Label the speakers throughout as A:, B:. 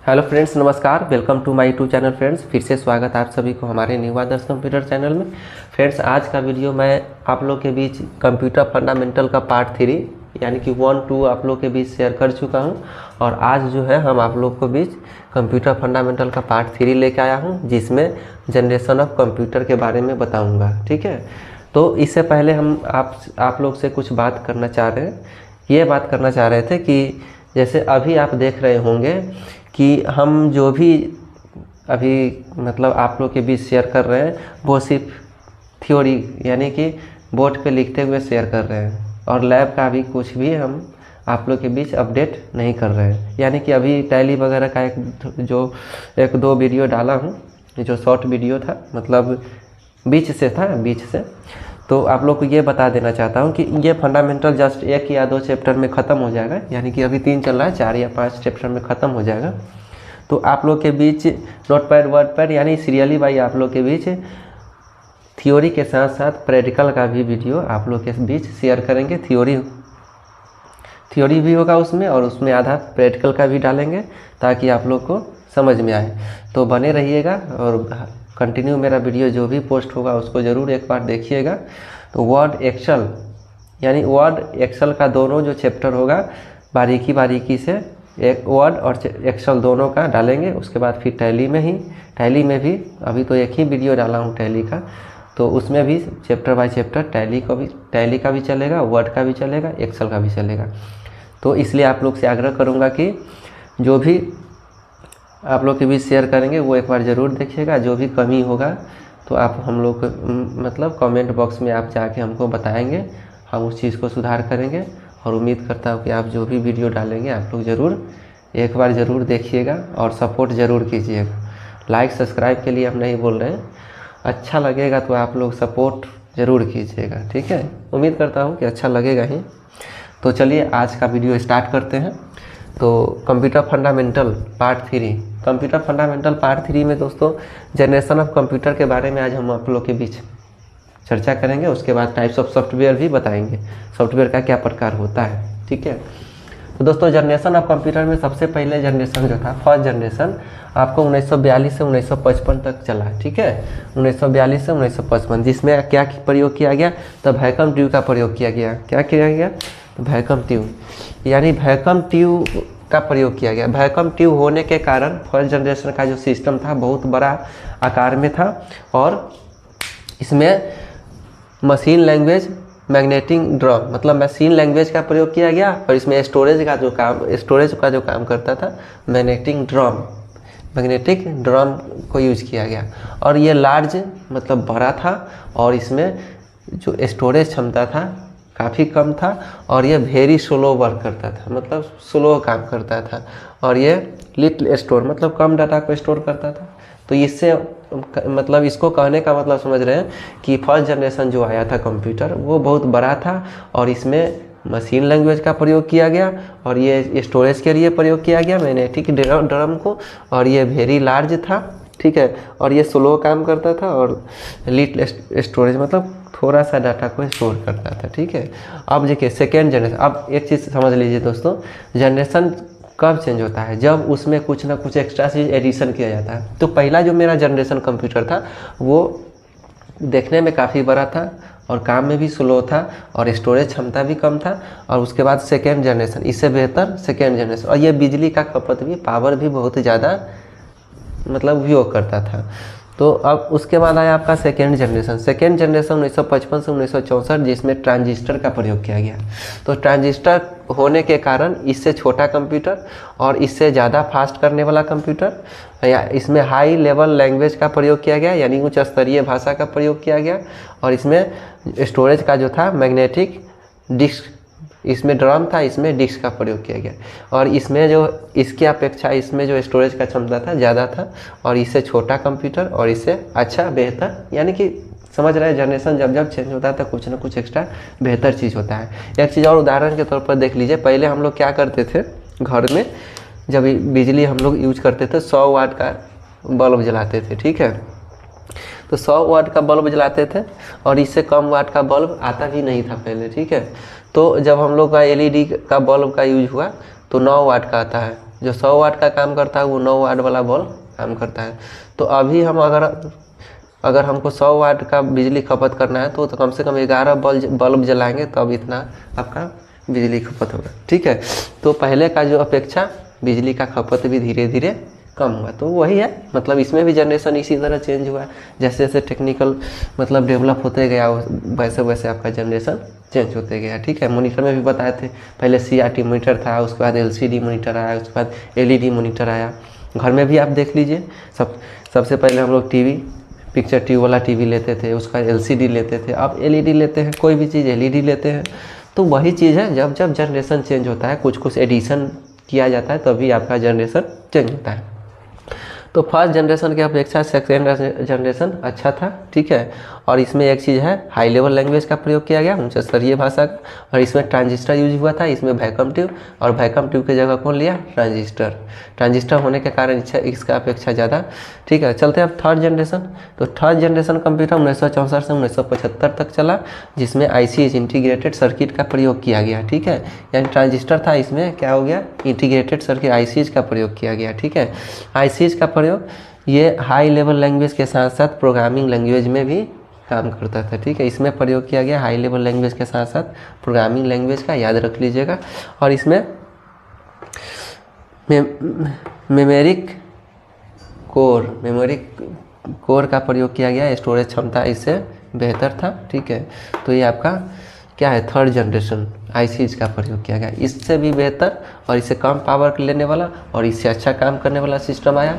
A: Hello friends, नमस्कार। Welcome to my YouTube channel friends. फिर से स्वागत आप सभी को हमारे न्यू आदर्श कंप्यूटर चैनल में। फ्रेंड्स, आज का वीडियो मैं आप लोग के बीच कंप्यूटर फंडामेंटल का पार्ट 3 यानी कि 1, 2 आप लोग के बीच शेयर कर चुका हूं। और आज जो है हम आप लोग को बीच कंप्यूटर फंडामेंटल का पार्ट 3 लेके आया हूं, जिसमें जनरेशन ऑफ कंप्यूटर के बारे में बताऊँगा। ठीक है, तो इससे पहले हम आप लोग से कुछ बात करना चाह रहे हैं। ये बात करना चाह रहे थे कि जैसे अभी आप देख रहे होंगे कि हम जो भी अभी मतलब आप लोग के बीच शेयर कर रहे हैं वो सिर्फ थ्योरी यानी कि बोर्ड पे लिखते हुए शेयर कर रहे हैं, और लैब का भी कुछ भी हम आप लोग के बीच अपडेट नहीं कर रहे हैं। यानी कि अभी टैली वगैरह का एक दो वीडियो डाला हूँ, जो शॉर्ट वीडियो था, मतलब बीच से। तो आप लोग को ये बता देना चाहता हूँ कि ये फंडामेंटल जस्ट 1 या 2 चैप्टर में ख़त्म हो जाएगा। यानी कि अभी 3 चल रहा है, 4 या 5 चैप्टर में ख़त्म हो जाएगा। तो आप लोग के बीच नोटपैड वर्डपैड यानी सीरियली बाई आप लोग के बीच थ्योरी के साथ साथ प्रैक्टिकल का भी वीडियो आप लोग के बीच शेयर करेंगे। थ्योरी भी होगा उसमें, और उसमें आधा प्रैक्टिकल का भी डालेंगे ताकि आप लोग को समझ में आए। तो बने रहिएगा और कंटिन्यू मेरा वीडियो जो भी पोस्ट होगा उसको ज़रूर एक बार देखिएगा। तो वर्ड एक्सेल का दोनों जो चैप्टर होगा बारीकी से एक वर्ड और एक्सेल दोनों का डालेंगे। उसके बाद फिर टैली में भी अभी तो एक ही वीडियो डाला हूँ टैली का, तो उसमें भी चैप्टर बाय चैप्टर टैली का भी चलेगा, वर्ड का भी चलेगा, एक्सेल का भी चलेगा। तो इसलिए आप लोग से आग्रह करूँगा कि जो भी आप लोग के बीच शेयर करेंगे वो एक बार ज़रूर देखिएगा। जो भी कमी होगा तो आप हम लोग मतलब कमेंट बॉक्स में आप जाके हमको बताएंगे, हम उस चीज़ को सुधार करेंगे। और उम्मीद करता हूँ कि आप जो भी वीडियो डालेंगे आप लोग एक बार ज़रूर देखिएगा और सपोर्ट ज़रूर कीजिएगा। लाइक सब्सक्राइब के लिए हम नहीं बोल रहे हैं, अच्छा लगेगा तो आप लोग सपोर्ट ज़रूर कीजिएगा। ठीक है, उम्मीद करता हूँ कि अच्छा लगेगा ही। तो चलिए आज का वीडियो स्टार्ट करते हैं। तो कंप्यूटर फंडामेंटल पार्ट 3 में दोस्तों जनरेशन ऑफ कंप्यूटर के बारे में आज हम आप लोग के बीच चर्चा करेंगे। उसके बाद टाइप्स ऑफ सॉफ्टवेयर भी बताएंगे, सॉफ्टवेयर का क्या प्रकार होता है। ठीक है, तो दोस्तों जनरेशन ऑफ कंप्यूटर में सबसे पहले जनरेशन जो था, फर्स्ट जनरेशन आपको 1942 से 1955 तक चला है। ठीक है, 1942 से 1955, जिसमें क्या प्रयोग किया गया? तो वैक्यूम ट्यूब का प्रयोग किया गया। क्या किया गया? वैक्यूम ट्यूब, यानी वैक्यूम ट्यूब का प्रयोग किया गया। वैक्यूम ट्यूब होने के कारण फर्स्ट जनरेशन का जो सिस्टम था बहुत बड़ा आकार में था, और इसमें मशीन लैंग्वेज मैग्नेटिक ड्रम मतलब मशीन लैंग्वेज का प्रयोग किया गया। और इसमें स्टोरेज का जो काम करता था मैग्नेटिक ड्रम को यूज किया गया। और ये लार्ज मतलब बड़ा था, और इसमें जो स्टोरेज क्षमता था काफ़ी कम था, और ये वेरी स्लो वर्क करता था, मतलब स्लो काम करता था। और ये लिटिल स्टोर मतलब कम डाटा को स्टोर करता था। तो इससे मतलब इसको कहने का मतलब समझ रहे हैं कि फर्स्ट जनरेशन जो आया था कंप्यूटर वो बहुत बड़ा था, और इसमें मशीन लैंग्वेज का प्रयोग किया गया, और ये स्टोरेज के लिए प्रयोग किया गया मैग्नेटिक ड्रम को, और ये वेरी लार्ज था। ठीक है, और ये स्लो काम करता था, और लिटिल स्टोरेज मतलब थोड़ा सा डाटा को स्टोर करता था। ठीक है, अब देखिए सेकेंड जनरेशन। अब एक चीज़ समझ लीजिए दोस्तों, जनरेशन कब चेंज होता है? जब उसमें कुछ ना कुछ एक्स्ट्रा चीज़ एडिशन किया जाता है। तो पहला जो मेरा जनरेशन कंप्यूटर था वो देखने में काफ़ी बड़ा था, और काम में भी स्लो था, और स्टोरेज क्षमता भी कम था। और उसके बाद सेकेंड जनरेशन, इससे बेहतर सेकेंड जनरेशन, और ये बिजली का खपत भी, पावर भी बहुत ज़्यादा मतलब उपयोग करता था। तो अब उसके बाद आया आपका सेकेंड जनरेशन 1955 से 1964, जिसमें ट्रांजिस्टर का प्रयोग किया गया। तो ट्रांजिस्टर होने के कारण इससे छोटा कंप्यूटर और इससे ज़्यादा फास्ट करने वाला कंप्यूटर, या इसमें हाई लेवल लैंग्वेज का प्रयोग किया गया, यानी उच्च स्तरीय भाषा का प्रयोग किया गया। और इसमें स्टोरेज का जो था मैग्नेटिक डिस्क, इसमें ड्रम था, इसमें डिस्क का प्रयोग किया गया। और इसमें जो इसकी अपेक्षा इसमें जो स्टोरेज का क्षमता था ज़्यादा था, और इससे छोटा कंप्यूटर और इससे अच्छा बेहतर, यानी कि समझ रहे हैं जनरेशन जब चेंज होता है तो कुछ ना कुछ एक्स्ट्रा बेहतर चीज़ होता है। एक चीज़ और उदाहरण के तौर पर देख लीजिए, पहले हम लोग क्या करते थे घर में, जब बिजली हम लोग यूज करते थे 100 वाट का बल्ब जलाते थे। ठीक है, तो 100 वाट का बल्ब जलाते थे, और इससे कम वाट का बल्ब आता भी नहीं था पहले। ठीक है, तो जब हम लोग का एलईडी का बल्ब का यूज हुआ तो 9 वाट का आता है, जो 100 वाट का काम करता है वो 9 वाट वाला बल्ब काम करता है। तो अभी हम अगर हमको 100 वाट का बिजली खपत करना है तो कम से कम 11 बल्ब जलाएंगे तब इतना आपका बिजली खपत होगा, ठीक है। तो पहले का जो अपेक्षा बिजली का खपत भी धीरे धीरे कम हुआ, तो वही है, मतलब इसमें भी जनरेशन इसी तरह चेंज हुआ है। जैसे जैसे टेक्निकल मतलब डेवलप होते गया वैसे वैसे आपका जनरेशन चेंज होते गया, ठीक है। मॉनिटर में भी बताए थे, पहले CRT मॉनिटर था, उसके बाद LCD मॉनिटर आया, उसके बाद LED मॉनिटर आया। घर में भी आप देख लीजिए, सबसे पहले हम लोग टीवी, पिक्चर ट्यूब वाला टीवी लेते थे, उसका LCD लेते थे, अब LED लेते हैं, कोई भी चीज़ LED लेते हैं। तो वही चीज़ है, जब जब जनरेशन चेंज होता है, कुछ कुछ एडिशन किया जाता है, तभी आपका जनरेशन चेंज होता है। तो फर्स्ट जनरेशन की अपेक्षा सेकेंड जनरेशन अच्छा था, ठीक है। और इसमें एक चीज़ है, हाई लेवल लैंग्वेज का प्रयोग किया गया, उच्च स्तरीय भाषा का, और इसमें ट्रांजिस्टर यूज हुआ था, इसमें वैक्यूम ट्यूब, और वैक्यूम ट्यूब की जगह कौन लिया, ट्रांजिस्टर होने के कारण इसका अपेक्षा ज़्यादा, ठीक है। चलते हैं अब थर्ड जनरेशन। तो थर्ड जनरेशन कंप्यूटर 1964 से 1975 तक चला, जिसमें IC इंटीग्रेटेड सर्किट का प्रयोग किया गया, ठीक है। यानी ट्रांजिस्टर था, इसमें क्या हो गया, इंटीग्रेटेड सर्किट ICs का प्रयोग किया गया, ठीक है। ICs का प्रयोग ये हाई लेवल लैंग्वेज के साथ साथ प्रोग्रामिंग लैंग्वेज में भी काम करता था, ठीक है। इसमें प्रयोग किया गया हाई लेवल लैंग्वेज के साथ साथ प्रोग्रामिंग लैंग्वेज का, याद रख लीजिएगा। और इसमें मेमोरिक कोर का प्रयोग किया गया, स्टोरेज क्षमता इससे बेहतर था, ठीक है। तो ये आपका क्या है, थर्ड जनरेशन ICs का प्रयोग किया गया, इससे भी बेहतर और इससे कम पावर लेने वाला और इससे अच्छा काम करने वाला सिस्टम आया।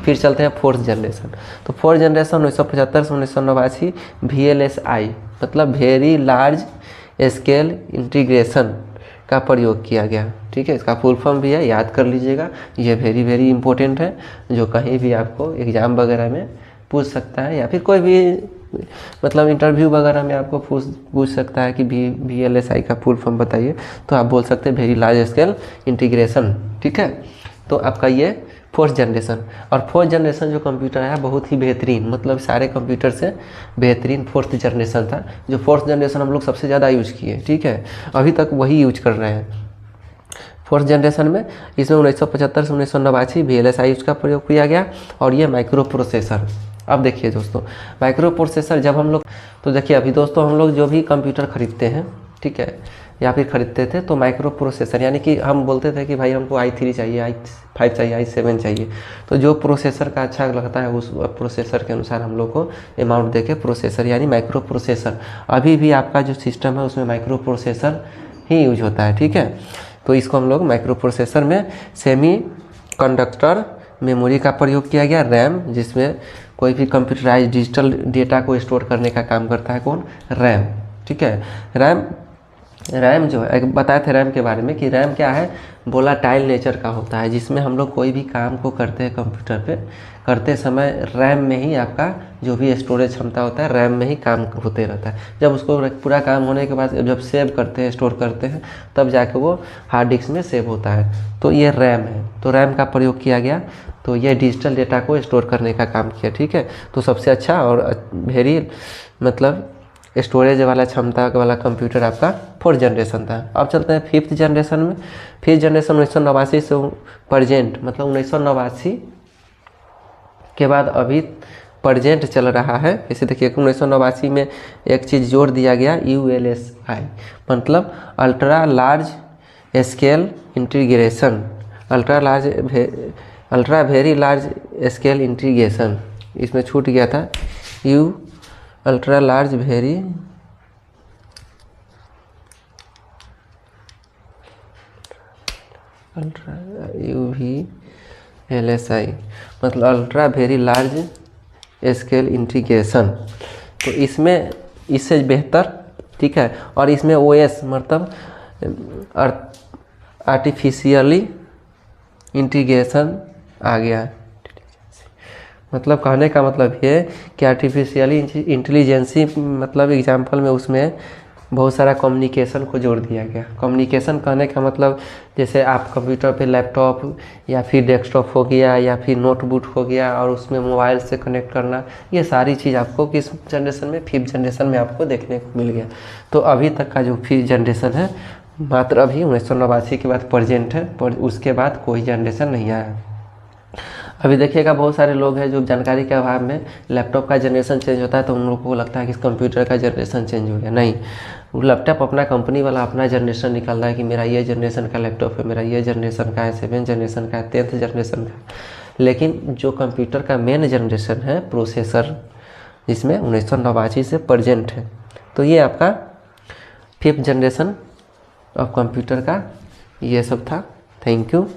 A: फिर चलते हैं फोर्थ जनरेशन। तो फोर्थ जनरेशन 1975 से 1989 VLSI मतलब वेरी लार्ज स्केल इंटीग्रेशन का प्रयोग किया गया, ठीक है। इसका फुल फॉर्म भी है, याद कर लीजिएगा, ये वेरी वेरी इंपॉर्टेंट है, जो कहीं भी आपको एग्ज़ाम वगैरह में पूछ सकता है, या फिर कोई भी मतलब इंटरव्यू वगैरह में आपको पूछ सकता है कि VLSI का फुल फॉर्म बताइए, तो आप बोल सकते हैं वेरी लार्ज स्केल इंटीग्रेशन, ठीक है। तो आपका ये फोर्थ जनरेशन। और फोर्थ जनरेशन जो कंप्यूटर है बहुत ही बेहतरीन, मतलब सारे कंप्यूटर से बेहतरीन फोर्थ जनरेशन था, जो फोर्थ जनरेशन हम लोग सबसे ज़्यादा यूज किए, ठीक है। अभी तक वही यूज कर रहे हैं फोर्थ जनरेशन में। इसमें 1975 से 1989 VLSI उसका प्रयोग किया गया। और ये माइक्रो प्रोसेसर, अब देखिए दोस्तों, माइक्रो प्रोसेसर जब हम लोग, तो देखिए अभी दोस्तों हम लोग जो भी कंप्यूटर खरीदते हैं, ठीक है, या फिर ख़रीदते थे, तो माइक्रो प्रोसेसर यानी कि हम बोलते थे कि भाई हमको i3 चाहिए, i5 चाहिए, i7 चाहिए, तो जो प्रोसेसर का अच्छा लगता है उस प्रोसेसर के अनुसार हम लोग को अमाउंट देके प्रोसेसर यानी माइक्रो प्रोसेसर, अभी भी आपका जो सिस्टम है उसमें माइक्रो प्रोसेसर ही यूज होता है, ठीक है। तो इसको हम लोग माइक्रो प्रोसेसर में सेमी कंडक्टर मेमोरी का प्रयोग किया गया, रैम, जिसमें कोई भी कंप्यूटराइज डिजिटल डेटा को स्टोर करने का काम करता है कौन, रैम, ठीक है। रैम जो है, बताए थे रैम के बारे में कि रैम क्या है, वोलाटाइल नेचर का होता है, जिसमें हम लोग कोई भी काम को करते हैं कंप्यूटर पे, करते समय रैम में ही आपका जो भी स्टोरेज क्षमता होता है रैम में ही काम होते रहता है। जब उसको पूरा काम होने के बाद जब सेव करते हैं, स्टोर करते हैं, तब जाके वो हार्ड डिस्क में सेव होता है, तो ये रैम है। तो रैम का प्रयोग किया गया, तो ये डिजिटल डेटा को स्टोर करने का काम किया, ठीक है। तो सबसे अच्छा और वेरी मतलब स्टोरेज वाला क्षमता वाला कंप्यूटर आपका फोर्थ जनरेशन था। अब चलते हैं फिफ्थ जनरेशन में। फिफ्थ जनरेशन 1989 से प्रेजेंट, मतलब 1989 के बाद अभी प्रेजेंट चल रहा है। जैसे देखिए 1989 में एक चीज़ जोड़ दिया गया, ULSI मतलब ultra large scale integration, ultra very large scale integration, इसमें छूट गया था अल्ट्रा लार्ज वेरी UVLSI मतलब ultra very large scale integration. तो इसमें इससे बेहतर, ठीक है। और इसमें OS मतलब आर्टिफिशियली इंटीग्रेशन आ गया, मतलब कहने का मतलब ये कि आर्टिफिशियली इंटेलिजेंसी मतलब एग्जाम्पल में उसमें बहुत सारा कम्युनिकेशन को जोड़ दिया गया। कम्युनिकेशन कहने का मतलब जैसे आप कंप्यूटर पे लैपटॉप या फिर डेस्कटॉप हो गया या फिर नोटबुक हो गया और उसमें मोबाइल से कनेक्ट करना, ये सारी चीज़ आपको किस जनरेशन में, फिफ्थ जनरेशन में आपको देखने को मिल गया। तो अभी तक का जो फिफ्थ जनरेशन है मात्र अभी 1989 के बाद प्रेजेंट है, पर उसके बाद कोई जनरेशन नहीं आया। अभी देखिएगा बहुत सारे लोग हैं जो जानकारी के अभाव में लैपटॉप का जनरेशन चेंज होता है तो उन लोगों को लगता है कि कंप्यूटर का जनरेशन चेंज हो गया। नहीं, वो लैपटॉप अपना कंपनी वाला अपना जनरेशन निकाल रहा है कि मेरा ये जनरेशन का लैपटॉप है, मेरा ये जनरेशन का है, 7 जनरेशन का है, 10th जनरेशन का है। लेकिन जो कंप्यूटर का मेन जनरेशन है प्रोसेसर, जिसमें 1989 से प्रेजेंट है, तो ये आपका 5th जनरेशन ऑफ कंप्यूटर का ये सब था। Thank you.